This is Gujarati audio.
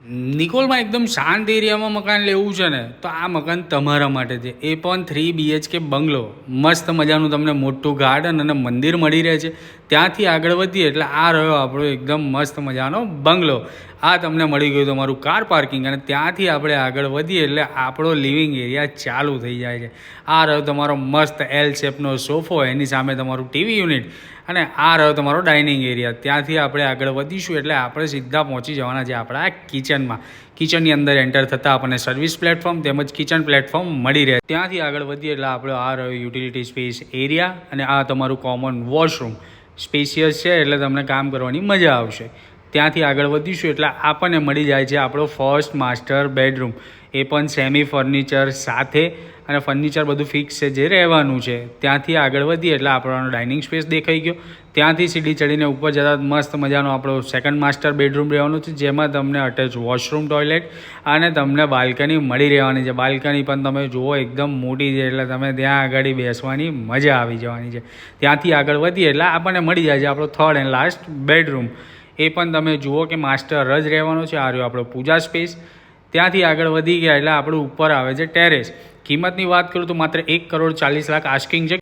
નિકોલમાં એકદમ શાંત એરિયામાં મકાન લેવું છે ને તો આ મકાન તમારા માટે છે. એ પણ 3 BHK બંગલો, મસ્ત મજાનું તમને મોટું ગાર્ડન અને મંદિર મળી રહે છે. ત્યાંથી આગળ વધીએ એટલે આ રહ્યો આપણો એકદમ મસ્ત મજાનો બંગલો. આ તમને મળી ગયું તમારું કાર પાર્કિંગ અને ત્યાંથી આપણે આગળ વધીએ એટલે આપણો લિવિંગ એરિયા ચાલુ થઈ જાય છે. આ રહ્યો તમારો મસ્ત એલ શેપનો સોફો, એની સામે તમારું ટીવી યુનિટ અને આ રહ્યો તમારો ડાઇનિંગ એરિયા. ત્યાંથી આપણે આગળ વધીશું એટલે આપણે સીધા પહોંચી જવાના છે આપણા કિચનમાં. કિચનની અંદર એન્ટર થતાં આપણને સર્વિસ પ્લેટફોર્મ તેમજ કિચન પ્લેટફોર્મ મળી રહે. ત્યાંથી આગળ વધીએ એટલે આપણો આ રહ્યો યુટિલિટી સ્પેસ એરિયા અને આ તમારું કોમન વોશરૂમ. સ્પેશિયસ છે એટલે તમને કામ કરવાની મજા આવશે. ત્યાંથી આગળ વધીશું એટલે આપણને મળી જાય છે આપણો ફર્સ્ટ માસ્ટર બેડરૂમ. એ પણ સેમી ફર્નિચર સાથે અને ફર્નિચર બધું ફિક્સ છે જે રહેવાનું છે. ત્યાંથી આગળ વધીએ એટલે આપણો ડાઇનિંગ સ્પેસ દેખાઈ ગયો. ત્યાંથી સીડી ચડીને ઉપર જતાં મસ્ત મજાનો આપણો સેકન્ડ માસ્ટર બેડરૂમ રહેવાનું છે, જેમાં તમને અટેચ વોશરૂમ, ટોયલેટ અને તમને બાલ્કની મળી રહેવાની છે. બાલ્કની પણ તમે જુઓ એકદમ મોટી છે એટલે તમે ત્યાં આગળ બેસવાની મજા આવી જવાની છે. ત્યાંથી આગળ વધીએ એટલે આપણને મળી જાય છે આપણો થર્ડ એન્ડ લાસ્ટ બેડરૂમ. એ પણ તમે જુઓ કે માસ્ટર જ રહેવાનો છે. આ રહ્યો આપણો પૂજા સ્પેસ. ત્યાંથી આગળ વધી ગયા એટલે આપણું ઉપર આવે છે ટેરેસ. કિંમતની વાત કરું તો માત્ર 1,40,00,000 આસ્કિંગ છે.